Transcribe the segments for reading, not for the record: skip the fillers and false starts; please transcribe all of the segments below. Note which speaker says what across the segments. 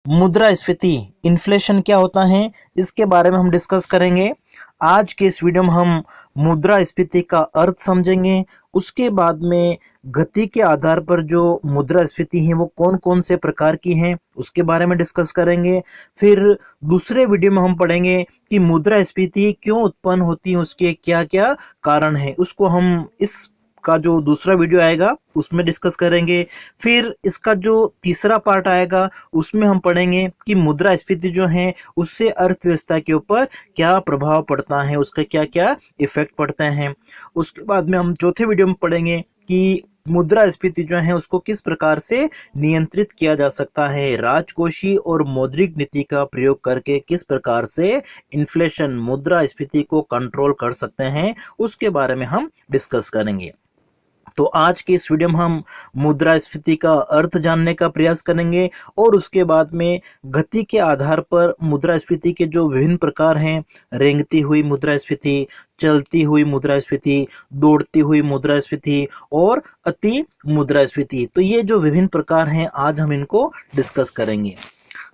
Speaker 1: मुद्रास्फीति इन्फ्लेशन क्या होता है, इसके बारे में हम डिस्कस करेंगे। आज के इस वीडियो में हम मुद्रास्फीति का अर्थ समझेंगे। उसके बाद में गति के आधार पर जो मुद्रास्फीति है वो कौन कौन से प्रकार की हैं उसके बारे में डिस्कस करेंगे। फिर दूसरे वीडियो में हम पढ़ेंगे कि मुद्रास्फीति क्यों उत्पन्न होती है, उसके क्या क्या कारण हैं, उसको हम इस का जो दूसरा वीडियो आएगा उसमें डिस्कस करेंगे। फिर इसका जो तीसरा पार्ट आएगा उसमें हम पढ़ेंगे कि मुद्रास्फीति जो है उससे अर्थव्यवस्था के ऊपर क्या प्रभाव पड़ता है, उसका क्या क्या इफेक्ट पड़ते हैं। उसके बाद में हम चौथे वीडियो में पढ़ेंगे कि मुद्रास्फीति जो है उसको किस प्रकार से नियंत्रित किया जा सकता है, राजकोषीय और मौद्रिक नीति का प्रयोग करके किस प्रकार से इन्फ्लेशन मुद्रास्फीति को कंट्रोल कर सकते हैं, उसके बारे में हम डिस्कस करेंगे। तो आज के इस वीडियो में हम मुद्रास्फीति का अर्थ जानने का प्रयास करेंगे और उसके बाद में गति के आधार पर मुद्रास्फीति के जो विभिन्न प्रकार हैं, रेंगती हुई मुद्रास्फीति, चलती हुई मुद्रास्फीति, दौड़ती हुई मुद्रास्फीति और अति मुद्रास्फीति, तो ये जो विभिन्न प्रकार हैं आज हम इनको डिस्कस करेंगे।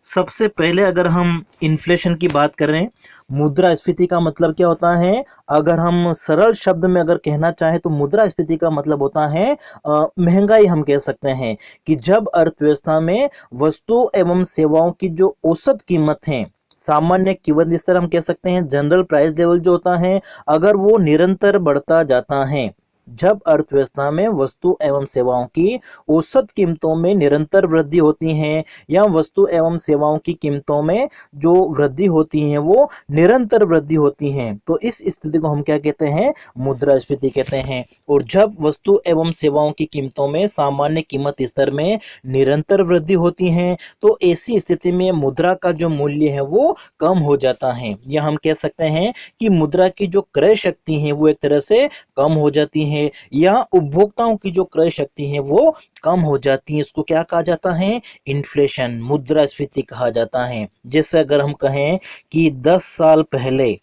Speaker 1: सबसे पहले अगर हम इन्फ्लेशन की बात करें, मुद्रास्फीति का मतलब क्या होता है, अगर हम सरल शब्द में अगर कहना चाहें तो मुद्रास्फीति का मतलब होता है महंगाई। हम कह सकते हैं कि जब अर्थव्यवस्था में वस्तु एवं सेवाओं की जो औसत कीमत है, सामान्य कीमत इस तरह हम कह सकते हैं, जनरल प्राइस लेवल जो होता है, अगर वो निरंतर बढ़ता जाता है, जब अर्थव्यवस्था में वस्तु एवं सेवाओं की औसत कीमतों में निरंतर वृद्धि होती है या वस्तु एवं सेवाओं की कीमतों में जो वृद्धि होती है वो निरंतर वृद्धि होती है, तो इस स्थिति को हम क्या कहते हैं, मुद्रास्फीति कहते हैं। और जब वस्तु एवं सेवाओं की कीमतों में सामान्य कीमत स्तर में निरंतर वृद्धि होती है तो ऐसी स्थिति में मुद्रा का जो मूल्य है वो कम हो जाता है, या हम कह सकते हैं कि मुद्रा की जो क्रय शक्ति है वो एक तरह से कम हो जाती है, या उपभोक्ताओं की जो क्रय शक्ति है वो कम हो जाती है। इसको क्या कहा जाता है, इन्फ्लेशन, मुद्रास्फीति कहा जाता है। जैसे अगर हम कहें कि 10 साल पहले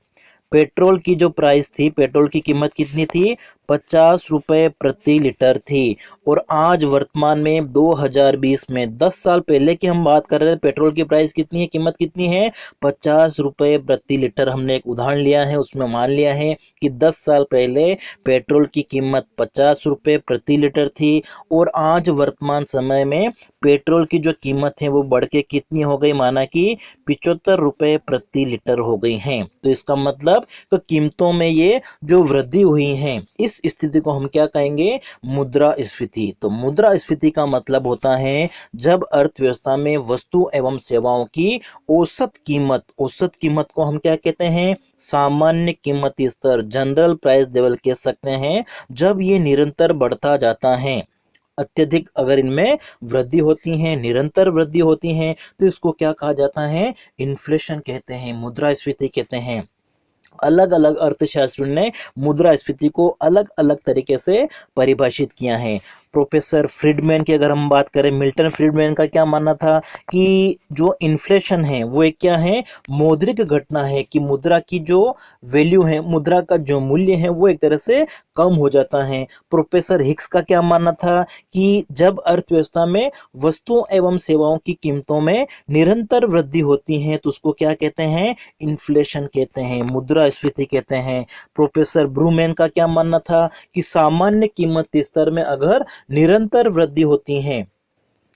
Speaker 1: पेट्रोल की जो प्राइस थी, पेट्रोल की कीमत कितनी थी, 50 रुपए प्रति लीटर थी, और आज वर्तमान में 2020 में 10 साल पहले की हम बात कर रहे हैं, पेट्रोल की प्राइस कितनी है, कीमत कितनी है, 50 रुपए प्रति लीटर। हमने एक उदाहरण लिया है, उसमें मान लिया है कि 10 साल पहले पेट्रोल की कीमत 50 रुपए प्रति लीटर थी और आज वर्तमान समय में पेट्रोल की जो कीमत है वो बढ़ के कितनी हो गई, माना कि 75 रुपए प्रति लीटर हो गई है। तो इसका मतलब तो कीमतों में ये जो वृद्धि हुई है, इस स्थिति को हम क्या कहेंगे, मुद्रास्फीति। तो मुद्रास्फीति का मतलब होता है जब अर्थव्यवस्था में वस्तु एवं सेवाओं की औसत कीमत को हम क्या कहते हैं, सामान्य कीमत स्तर, जनरल प्राइस लेवल कह सकते हैं, जब ये निरंतर बढ़ता जाता है, अत्यधिक अगर इनमें वृद्धि होती है, निरंतर वृद्धि होती है, तो इसको क्या कहा जाता है, इन्फ्लेशन कहते हैं, मुद्रास्फीति कहते हैं। अलग अलग अर्थशास्त्रियों ने मुद्रास्फीति को अलग अलग तरीके से परिभाषित किया है। प्रोफेसर फ्रीडमैन की अगर हम बात करें, मिल्टन फ्रीडमैन का क्या मानना था कि जो इन्फ्लेशन है वो एक क्या है, मौद्रिक घटना है, कि मुद्रा की जो वैल्यू है, मुद्रा का जो मूल्य है वो एक तरह से कम हो जाता है। प्रोफेसर हिक्स का क्या मानना था कि जब अर्थव्यवस्था में वस्तुओं एवं सेवाओं की कीमतों में निरंतर वृद्धि होती है तो उसको क्या कहते हैं, इन्फ्लेशन कहते हैं, मुद्रास्फीति कहते हैं। प्रोफेसर ब्रूमैन का क्या मानना था कि सामान्य कीमत स्तर में अगर निरंतर वृद्धि होती है,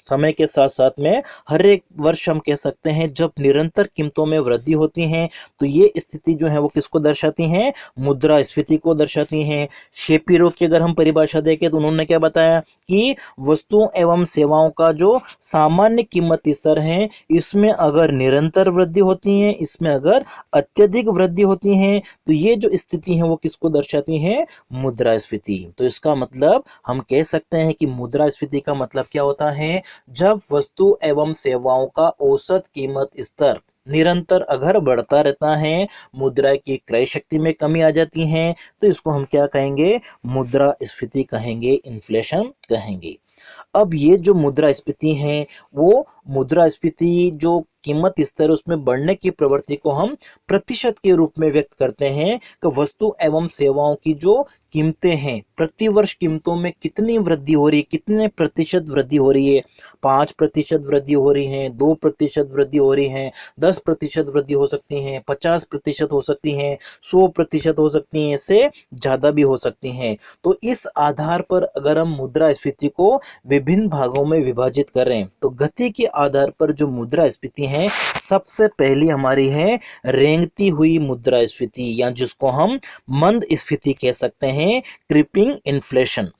Speaker 1: समय के साथ साथ में हर एक वर्ष हम कह सकते हैं जब निरंतर कीमतों में वृद्धि होती है, तो ये स्थिति जो है वो किसको दर्शाती है, मुद्रास्फीति को दर्शाती है। शेपिरो की अगर हम परिभाषा देखें तो उन्होंने क्या बताया कि वस्तुओं एवं सेवाओं का जो सामान्य कीमत स्तर है, इसमें अगर निरंतर वृद्धि होती है, इसमें अगर अत्यधिक वृद्धि होती है, तो ये जो स्थिति है वो किसको दर्शाती है, मुद्रास्फीति। तो इसका मतलब हम कह सकते हैं कि मुद्रास्फीति का मतलब क्या होता है, जब वस्तु एवं सेवाओं का औसत कीमत स्तर निरंतर अगर बढ़ता रहता है, मुद्रा की क्रय शक्ति में कमी आ जाती है, तो इसको हम क्या कहेंगे, मुद्रास्फीति कहेंगे, इन्फ्लेशन कहेंगे। अब ये जो मुद्रास्फीति है वो मुद्रास्फीति जो कीमत स्तर उसमें बढ़ने की प्रवृत्ति को हम प्रतिशत के रूप में व्यक्त करते हैं कि वस्तु एवं सेवाओं की जो कीमतें हैं प्रति वर्ष कीमतों में कितनी वृद्धि हो रही है, कितने प्रतिशत वृद्धि हो रही है। 5% वृद्धि हो रही है, 2% वृद्धि हो रही है, 10% वृद्धि हो सकती है, 50% हो सकती है, 100% हो सकती है, इससे ज्यादा भी हो सकती हैं। तो इस आधार पर अगर हम मुद्रास्फीति को विभिन्न भागों में विभाजित करें तो गति के आधार पर जो मुद्रास्फीति है सबसे पहली हमारी है रेंगती हुई मुद्रास्फीति, या जिसको हम मंद स्फीति कह सकते हैं, क्रीपिंग इन्फ्लेशन।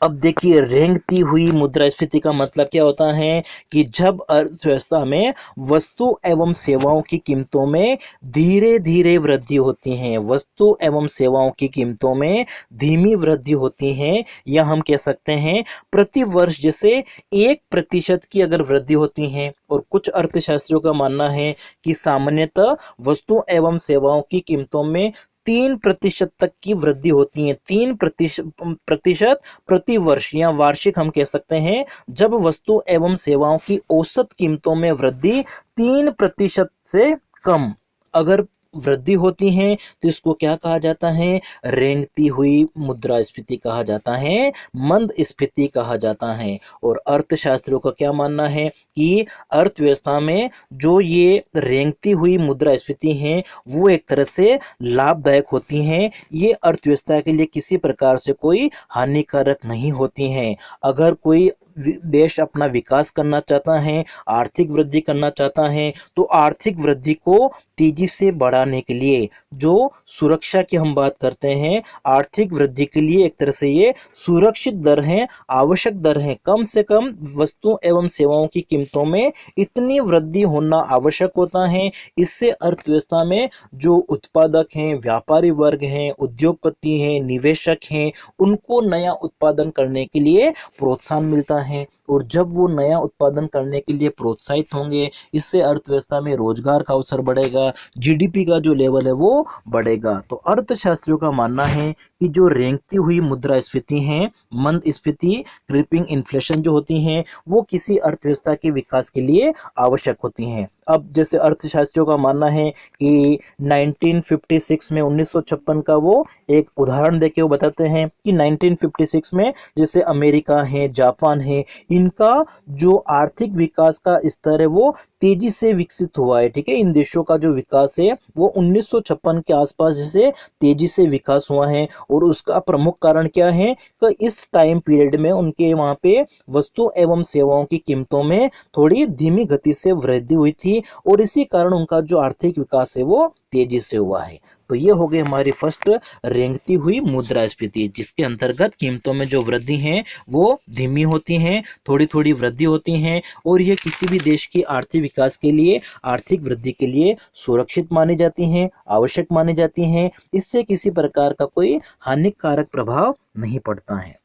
Speaker 1: अब देखिए, रेंगती हुई मुद्रास्फीति का मतलब क्या होता है कि जब अर्थव्यवस्था में वस्तु एवं सेवाओं की कीमतों में धीरे धीरे वृद्धि होती है, वस्तु एवं सेवाओं की कीमतों में धीमी वृद्धि होती है, या हम कह सकते हैं प्रति वर्ष जैसे 1% की अगर वृद्धि होती है। और कुछ अर्थशास्त्रियों का मानना है कि सामान्यतः वस्तु एवं सेवाओं की कीमतों में 3% तक की वृद्धि होती है, 3% प्रति वर्ष या वार्षिक हम कह सकते हैं। जब वस्तु एवं सेवाओं की औसत कीमतों में वृद्धि 3% से कम अगर वृद्धि होती है तो इसको क्या कहा जाता है, रेंगती हुई मुद्रास्फीति कहा जाता है, मंद स्फीति कहा जाता है। और अर्थशास्त्रियों का क्या मानना है कि अर्थव्यवस्था में जो ये रेंगती हुई मुद्रास्फीति है वो एक तरह से लाभदायक होती हैं, ये अर्थव्यवस्था के लिए किसी प्रकार से कोई हानिकारक नहीं होती हैं। अगर कोई देश अपना विकास करना चाहता है, आर्थिक वृद्धि करना चाहता है, तो आर्थिक वृद्धि को तेजी से बढ़ाने के लिए जो सुरक्षा की हम बात करते हैं, आर्थिक वृद्धि के लिए एक तरह से ये सुरक्षित दर है, आवश्यक दर है। कम से कम वस्तु एवं सेवाओं की कीमतों में इतनी वृद्धि होना आवश्यक होता है। इससे अर्थव्यवस्था में जो उत्पादक हैं, व्यापारी वर्ग हैं, उद्योगपति हैं, निवेशक हैं, उनको नया उत्पादन करने के लिए प्रोत्साहन मिलता है। और जब वो नया उत्पादन करने के लिए प्रोत्साहित होंगे, इससे अर्थव्यवस्था में रोजगार का अवसर बढ़ेगा, जीडीपी का जो लेवल है वो बढ़ेगा। तो अर्थशास्त्रियों का मानना है कि जो रेंगती हुई मुद्रास्फीति है, मंद स्फीति, क्रीपिंग इन्फ्लेशन जो होती हैं, वो किसी अर्थव्यवस्था के विकास के लिए आवश्यक होती हैं। अब जैसे अर्थशास्त्रियों का मानना है कि 1956 में 1956 का वो एक उदाहरण देके वो बताते हैं कि 1956 में जैसे अमेरिका है, जापान है, इनका जो आर्थिक विकास का स्तर है वो तेजी से विकसित हुआ है। ठीक है, इन देशों का जो विकास है वो 1956 के आसपास जैसे तेजी से विकास हुआ है। और उसका प्रमुख कारण क्या है कि इस टाइम पीरियड में उनके वहां पे वस्तु एवं सेवाओं की कीमतों में थोड़ी धीमी गति से वृद्धि हुई थी, और इसी कारण उनका जो आर्थिक विकास है वो तेजी से हुआ है। तो ये हो गई हमारी फर्स्ट रेंगती हुई मुद्रास्फीति, जिसके अंतर्गत कीमतों में जो वृद्धि है वो धीमी होती है, थोड़ी थोड़ी वृद्धि होती है, और ये किसी भी देश की आर्थिक विकास के लिए, आर्थिक वृद्धि के लिए सुरक्षित मानी जाती हैं, आवश्यक मानी जाती हैं। इससे किसी प्रकार का कोई हानिकारक प्रभाव नहीं पड़ता है।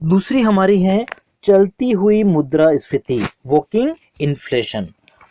Speaker 1: दूसरी हमारी है चलती हुई मुद्रास्फीति, वॉकिंग इन्फ्लेशन।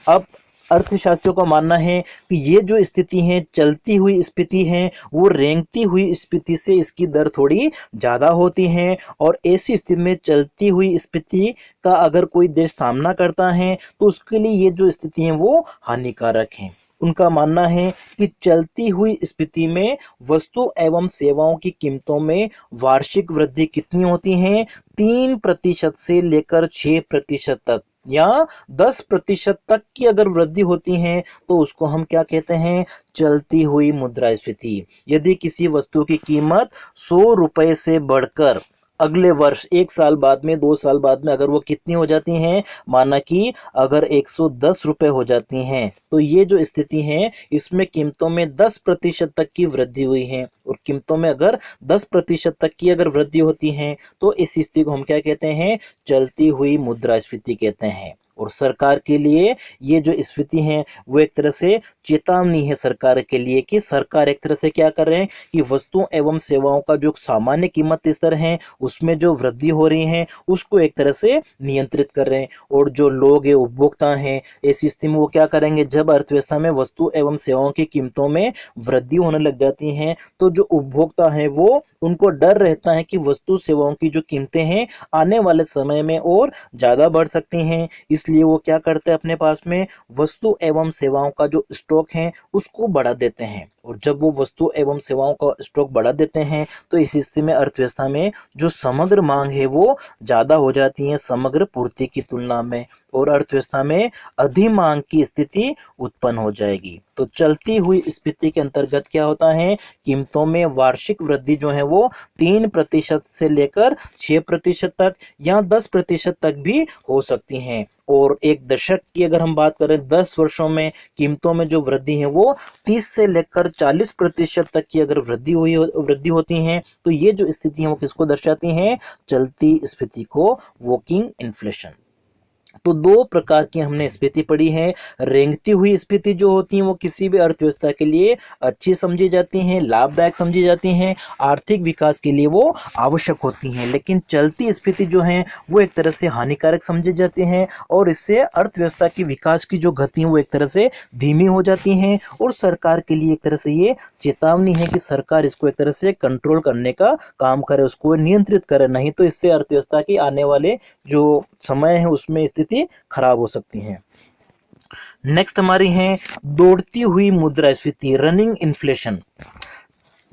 Speaker 1: अब अर्थशास्त्रियों का मानना है कि ये जो स्थिति है, चलती हुई स्फीति है, वो रेंगती हुई स्फीति से इसकी दर थोड़ी ज़्यादा होती है। और ऐसी स्थिति में चलती हुई स्फीति का अगर कोई देश सामना करता है तो उसके लिए ये जो स्थिति है वो हानिकारक है। उनका मानना है कि चलती हुई स्थिति में वस्तु एवं सेवाओं की कीमतों में वार्षिक वृद्धि कितनी होती है, 3% से लेकर 6% तक, या 10% तक की अगर वृद्धि होती है तो उसको हम क्या कहते हैं, चलती हुई मुद्रास्फीति। यदि किसी वस्तु की कीमत 100 रुपए से बढ़कर अगले वर्ष 1 साल बाद में, 2 साल बाद में अगर वो कितनी हो जाती हैं, माना कि अगर 110 रुपए हो जाती हैं, तो ये जो स्थिति है इसमें कीमतों में 10% तक की वृद्धि हुई है। और कीमतों में अगर 10% तक की अगर वृद्धि होती है तो इस स्थिति को हम क्या कहते हैं, चलती हुई मुद्रास्फीति कहते हैं। और सरकार के लिए ये जो स्थिति है वो एक तरह से चेतावनी है सरकार के लिए कि सरकार एक तरह से क्या कर रहे हैं कि वस्तु एवं सेवाओं का जो सामान्य कीमत स्तर है उसमें जो वृद्धि हो रही है उसको एक तरह से नियंत्रित कर रहे हैं। और जो लोग है, उपभोक्ता हैं, ऐसी स्थिति में वो क्या करेंगे, जब अर्थव्यवस्था में वस्तु एवं सेवाओं की कीमतों में वृद्धि होने लग जाती है तो जो उपभोक्ता है वो उनको डर रहता है कि वस्तु सेवाओं की जो कीमतें हैं आने वाले समय में और ज़्यादा बढ़ सकती हैं। इसलिए वो क्या करते हैं, अपने पास में वस्तु एवं सेवाओं का जो स्टॉक है उसको बढ़ा देते हैं। और जब वो वस्तु एवं सेवाओं का स्टॉक बढ़ा देते हैं तो इस स्थिति में अर्थव्यवस्था में जो समग्र मांग है वो ज़्यादा हो जाती है समग्र पूर्ति की तुलना में, और अर्थव्यवस्था में अधिमांग की स्थिति उत्पन्न हो जाएगी। तो चलती हुई स्फीति के अंतर्गत क्या होता है, कीमतों में वार्षिक वृद्धि जो है वो 3% से लेकर 6% तक या 10% तक भी हो सकती है। और एक दशक की अगर हम बात करें, 10 वर्षों में कीमतों में जो वृद्धि है वो 30 से लेकर 40% तक की अगर वृद्धि होती है तो ये जो स्थिति है वो किसको दर्शाती हैं, चलती स्फीति को, वॉकिंग इन्फ्लेशन। तो दो प्रकार की हमने स्फीति पढ़ी है। रेंगती हुई स्फीति जो होती है वो किसी भी अर्थव्यवस्था के लिए अच्छी समझी जाती हैं, लाभदायक समझी जाती हैं, आर्थिक विकास के लिए वो आवश्यक होती हैं। लेकिन चलती स्फीति जो है वो एक तरह से हानिकारक समझी जाती हैं और इससे अर्थव्यवस्था की विकास की जो गति है वो एक तरह से धीमी हो जाती हैं। और सरकार के लिए एक तरह से ये चेतावनी है कि सरकार इसको एक तरह से कंट्रोल करने का काम करे, उसको नियंत्रित करे, नहीं तो इससे अर्थव्यवस्था की आने वाले जो समय है उसमें स्थिति खराब हो सकती है। नेक्स्ट हमारी है दौड़ती हुई मुद्रास्फीति, रनिंग इन्फ्लेशन।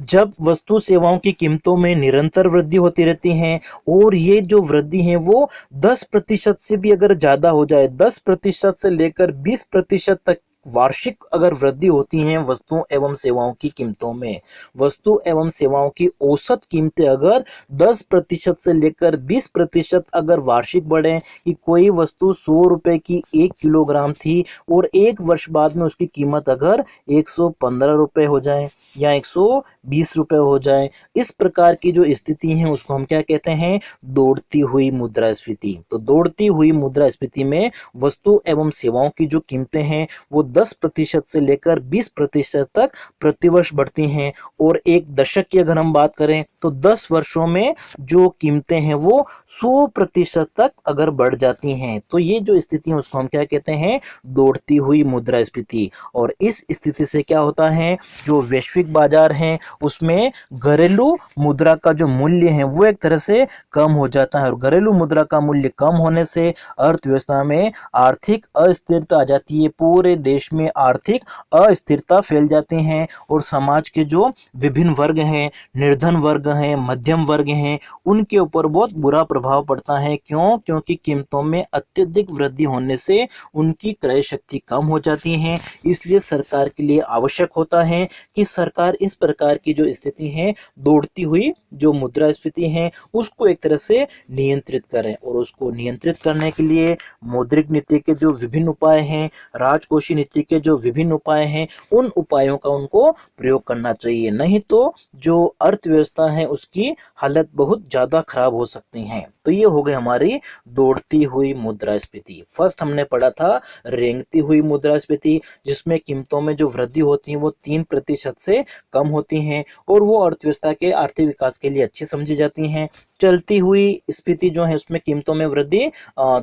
Speaker 1: जब वस्तु सेवाओं की कीमतों में निरंतर वृद्धि होती रहती है और ये जो वृद्धि है वो 10% से भी अगर ज़्यादा हो जाए, 10% से लेकर 20% तक वार्षिक अगर वृद्धि होती है वस्तुओं एवं सेवाओं की कीमतों में, वस्तु एवं सेवाओं की औसत कीमतें अगर 10% से लेकर 20% अगर वार्षिक बढ़े, कि कोई वस्तु 100 रुपए की 1 किलोग्राम थी और 1 वर्ष बाद में उसकी कीमत अगर 115 रुपए हो जाए या 120 रुपए हो जाए, इस प्रकार की जो स्थिति है उसको हम क्या कहते हैं, दौड़ती हुई मुद्रास्फीति। तो दौड़ती हुई मुद्रास्फीति में वस्तु एवं सेवाओं की जो कीमतें हैं वो 10% से लेकर 20% तक प्रतिवर्ष बढ़ती हैं। और एक दशक की अगर हम बात करें तो 10 वर्षों में जो कीमतें हैं वो 100% तक अगर बढ़ जाती हैं। तो ये जो स्थिति है उसको हम क्या कहते हैं, दौड़ती हुई मुद्रास्फीति। और इस स्थिति से क्या होता है, जो वैश्विक बाजार हैं उसमें घरेलू मुद्रा का जो मूल्य है वो एक तरह से कम हो जाता है, और घरेलू मुद्रा का मूल्य कम होने से अर्थव्यवस्था में आर्थिक अस्थिरता आ जाती है, पूरे देश में आर्थिक अस्थिरता फैल जाती हैं और समाज के जो विभिन्न वर्ग हैं, निर्धन वर्ग हैं, मध्यम वर्ग हैं, उनके ऊपर बहुत बुरा प्रभाव पड़ता है। क्यों? क्योंकि कीमतों में अत्यधिक वृद्धि होने से उनकी क्रय शक्ति कम हो जाती है। इसलिए सरकार के लिए आवश्यक होता है कि सरकार इस प्रकार की जो स्थिति है, दौड़ती हुई जो मुद्रास्फीति है उसको एक तरह से नियंत्रित करें। और उसको नियंत्रित करने के लिए मौद्रिक नीति के जो विभिन्न उपाय हैं, राजकोषीय नीति के जो विभिन्न उपाय हैं, उन उपायों का उनको प्रयोग करना चाहिए, नहीं तो जो अर्थव्यवस्था है उसकी हालत बहुत ज्यादा खराब हो सकती है। तो ये हो गई हमारी दौड़ती हुई मुद्रास्फीति। फर्स्ट हमने पढ़ा था रेंगती हुई मुद्रास्फीति, जिसमें कीमतों में जो वृद्धि होती है वो 3% से कम होती हैं और वो अर्थव्यवस्था के आर्थिक विकास के लिए अच्छी समझी जाती हैं। चलती हुई स्फीति जो है उसमें कीमतों में वृद्धि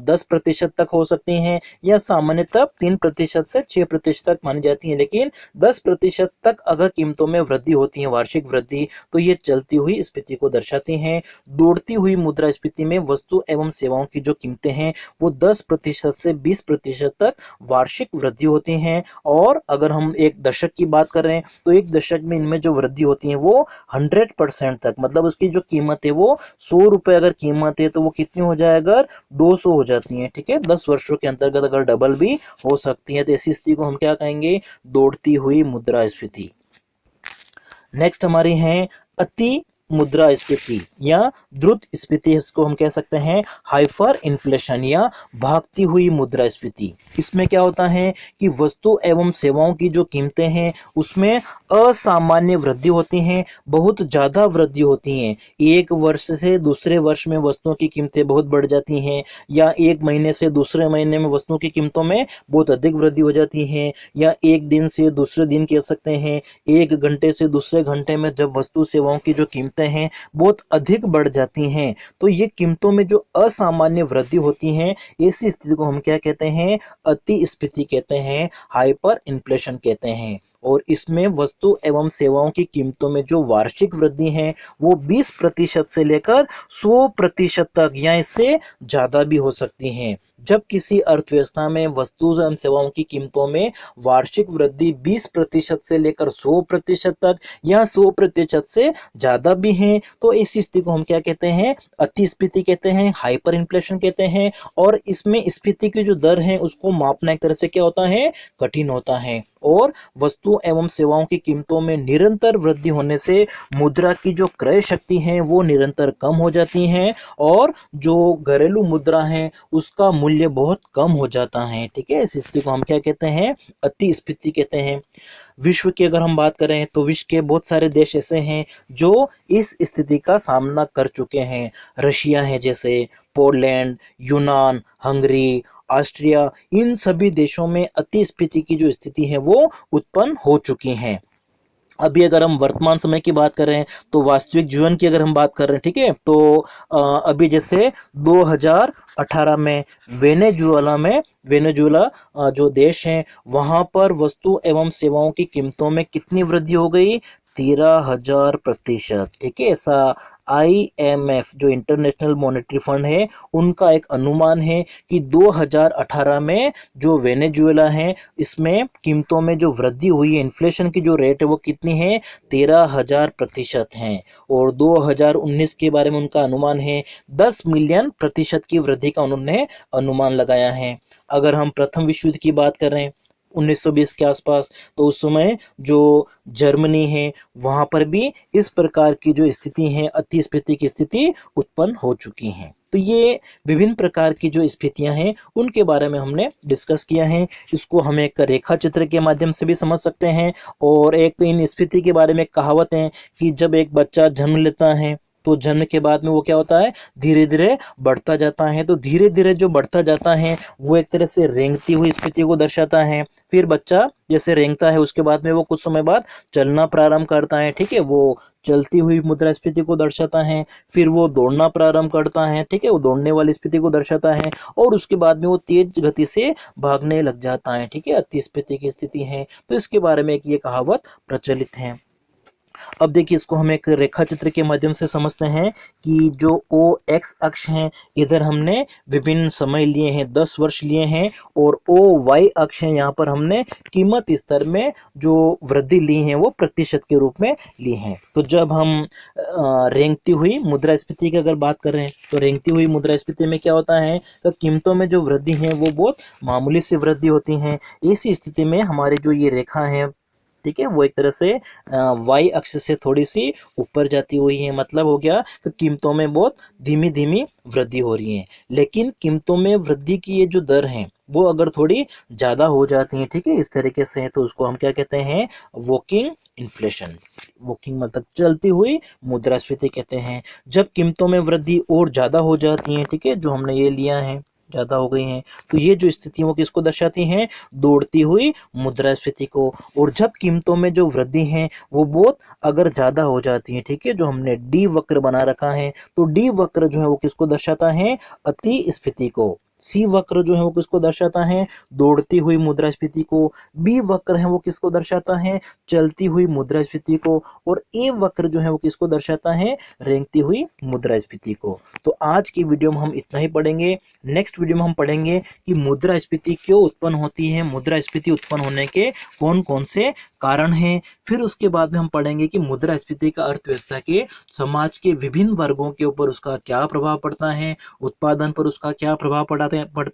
Speaker 1: 10% तक हो सकती है या सामान्यतः 3% से 6% तक मानी जाती है, लेकिन 10% तक अगर कीमतों में वृद्धि होती है, वार्षिक वृद्धि, तो ये चलती हुई स्फीति को दर्शाती हैं। दौड़ती हुई मुद्रास्फीति में वस्तु एवं सेवाओं की जो कीमतें हैं वो 10% से 20% तक वार्षिक वृद्धि होती हैं। और अगर हम एक दशक की बात करें तो एक दशक में इनमें जो वृद्धि होती है वो 100% तक, मतलब उसकी जो कीमत है वो 100 रुपए अगर कीमत है तो वो कितनी हो जाए, अगर 200 हो जाती है। ठीक है, 10 वर्षों के अंतर्गत अगर डबल भी हो सकती है तो ऐसी स्थिति को हम क्या कहेंगे, दौड़ती हुई मुद्रास्फीति। नेक्स्ट हमारी है अति मुद्रास्फीति या द्रुत स्फीति, इसको हम कह सकते हैं हाइपर इन्फ्लेशन या भागती हुई मुद्रास्फीति। इसमें क्या होता है कि वस्तु एवं सेवाओं की जो कीमतें हैं उसमें असामान्य वृद्धि होती हैं, बहुत ज़्यादा वृद्धि होती हैं। एक वर्ष से दूसरे वर्ष में वस्तुओं की कीमतें बहुत बढ़ जाती हैं, या एक महीने से दूसरे महीने में वस्तुओं की कीमतों में बहुत अधिक वृद्धि हो जाती है, या एक दिन से दूसरे दिन कह सकते हैं, एक घंटे से दूसरे घंटे में जब वस्तु सेवाओं की जो कीमतें हैं बहुत अधिक बढ़ जाती हैं, तो ये कीमतों में जो असामान्य वृद्धि होती है, ऐसी स्थिति को हम क्या कहते हैं, अति स्फीति कहते हैं, हाइपर इन्फ्लेशन कहते हैं। और इसमें वस्तु एवं सेवाओं की कीमतों में जो वार्षिक वृद्धि है वो 20% से लेकर 100% तक या इससे ज़्यादा भी हो सकती हैं। जब किसी अर्थव्यवस्था में वस्तु एवं सेवाओं की कीमतों में वार्षिक वृद्धि 20% से लेकर 100% तक या 100% से ज़्यादा भी है तो इस स्थिति को हम क्या कहते हैं, अतिस्फीति कहते हैं, हाइपर इन्फ्लेशन कहते हैं। और इसमें स्फीति की जो दर है उसको मापना एक तरह से क्या होता है, कठिन होता है। और वस्तु एवं सेवाओं की कीमतों में निरंतर वृद्धि होने से मुद्रा की जो क्रय शक्ति है वो निरंतर कम हो जाती है और जो घरेलू मुद्रा है उसका मूल्य बहुत कम हो जाता है। ठीक है, इस स्थिति को हम क्या कहते हैं, अतिस्फीति कहते हैं। विश्व की अगर हम बात करें तो विश्व के बहुत सारे देश ऐसे हैं जो इस स्थिति का सामना कर चुके हैं। रशिया है जैसे, पोलैंड, यूनान, हंगरी, ऑस्ट्रिया, इन सभी देशों में अतिस्फीति की जो स्थिति है वो उत्पन्न हो चुकी है। अभी अगर हम वर्तमान समय की बात कर रहे हैं तो वास्तविक जीवन की अगर हम बात कर रहे हैं, ठीक है, तो अभी जैसे 2018 में वेनेजुएला जो देश है वहां पर वस्तु एवं सेवाओं की कीमतों में कितनी वृद्धि हो गई, 13,000%। ठीक है, ऐसा IMF जो इंटरनेशनल मॉनेटरी फंड है उनका एक अनुमान है कि 2018 में जो वेनेजुएला है इसमें कीमतों में जो वृद्धि हुई है, इन्फ्लेशन की जो रेट है वो कितनी है, 13,000% है। और 2019 के बारे में उनका अनुमान है 10 मिलियन प्रतिशत की वृद्धि का उन्होंने अनुमान लगाया है। अगर हम प्रथम विश्व युद्ध की बात कर रहे हैं 1920 के आसपास, तो उस समय जो जर्मनी है वहां पर भी इस प्रकार की जो स्थिति है, अतिस्फीति की स्थिति उत्पन्न हो चुकी है। तो ये विभिन्न प्रकार की जो स्थितियां हैं उनके बारे में हमने डिस्कस किया है। इसको हम एक रेखा चित्र के माध्यम से भी समझ सकते हैं। और एक इन स्थिति के बारे में कहावत है कि जब एक बच्चा जन्म लेता है तो जन्म के बाद में वो क्या होता है, धीरे धीरे बढ़ता जाता है। तो धीरे धीरे जो बढ़ता जाता है वो एक तरह से रेंगती हुई स्थिति को दर्शाता है। फिर बच्चा जैसे रेंगता है उसके बाद में वो कुछ समय बाद चलना प्रारंभ करता है। ठीक है, वो चलती हुई मुद्रास्फीति को दर्शाता है। फिर वो दौड़ना प्रारंभ करता है। ठीक है, वो दौड़ने वाली स्थिति को दर्शाता है। और उसके बाद में वो तेज गति से भागने लग जाता है। ठीक है, अतिस्फीति की स्थिति है। तो इसके बारे में एक ये कहावत प्रचलित है। अब देखिए इसको हम एक रेखा चित्र के माध्यम से समझते हैं कि जो ओ एक्स अक्ष है इधर हमने विभिन्न समय लिए हैं, 10 वर्ष लिए हैं। और ओ वाई अक्ष है, यहाँ पर हमने कीमत स्तर में जो वृद्धि ली है वो प्रतिशत के रूप में ली है। तो जब हम रेंगती हुई मुद्रास्फीति की अगर बात कर रहे हैं तो रेंगती हुई मुद्रास्फीति में क्या होता है, तो कीमतों में जो वृद्धि है वो बहुत मामूली सी वृद्धि होती है। इसी स्थिति में हमारी जो ये रेखा है, ठीक है, वो एक तरह से वाई अक्ष से थोड़ी सी ऊपर जाती हुई है। मतलब हो गया कि कीमतों में बहुत धीमी धीमी वृद्धि हो रही है। लेकिन कीमतों में वृद्धि की ये जो दर है वो अगर थोड़ी ज्यादा हो जाती है, ठीक है, इस तरीके से, तो उसको हम क्या कहते हैं, वॉकिंग इन्फ्लेशन। वॉकिंग मतलब चलती हुई मुद्रास्फीति कहते हैं। जब कीमतों में वृद्धि और ज्यादा हो जाती है, ठीक है, जो हमने ये लिया है ज्यादा हो गई हैं, तो ये जो स्थिति वो किसको दर्शाती हैं, दौड़ती हुई मुद्रास्फीति को। और जब कीमतों में जो वृद्धि है वो बहुत अगर ज्यादा हो जाती है, ठीक है, जो हमने डी वक्र बना रखा है, तो डी वक्र जो है वो किसको दर्शाता है, अति स्फीति को। सी वक्र जो है वो किसको दर्शाता है, दौड़ती हुई मुद्रास्फीति को। बी वक्र है वो किसको दर्शाता है, चलती हुई मुद्रास्फीति को। और ए वक्र जो है वो किसको दर्शाता है, रेंगती हुई मुद्रास्फीति को। तो आज की वीडियो में हम इतना ही पढ़ेंगे। नेक्स्ट वीडियो में हम पढ़ेंगे कि मुद्रास्फीति क्यों उत्पन्न होती है, मुद्रास्फीति उत्पन्न होने के कौन कौन से कारण हैं। फिर उसके बाद में हम पढ़ेंगे कि मुद्रास्फीति का अर्थव्यवस्था के समाज के विभिन्न वर्गों के ऊपर उसका क्या प्रभाव पड़ता है, उत्पादन पर उसका क्या प्रभाव पड़ता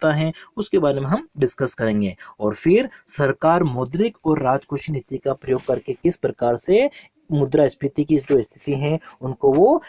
Speaker 1: है, उसके बारे में हम डिस्कस करेंगे। और फिर सरकार मौद्रिक और राजकोषीय नीति का प्रयोग करके किस प्रकार से मुद्रास्फीति की जो स्थिति है उनको वो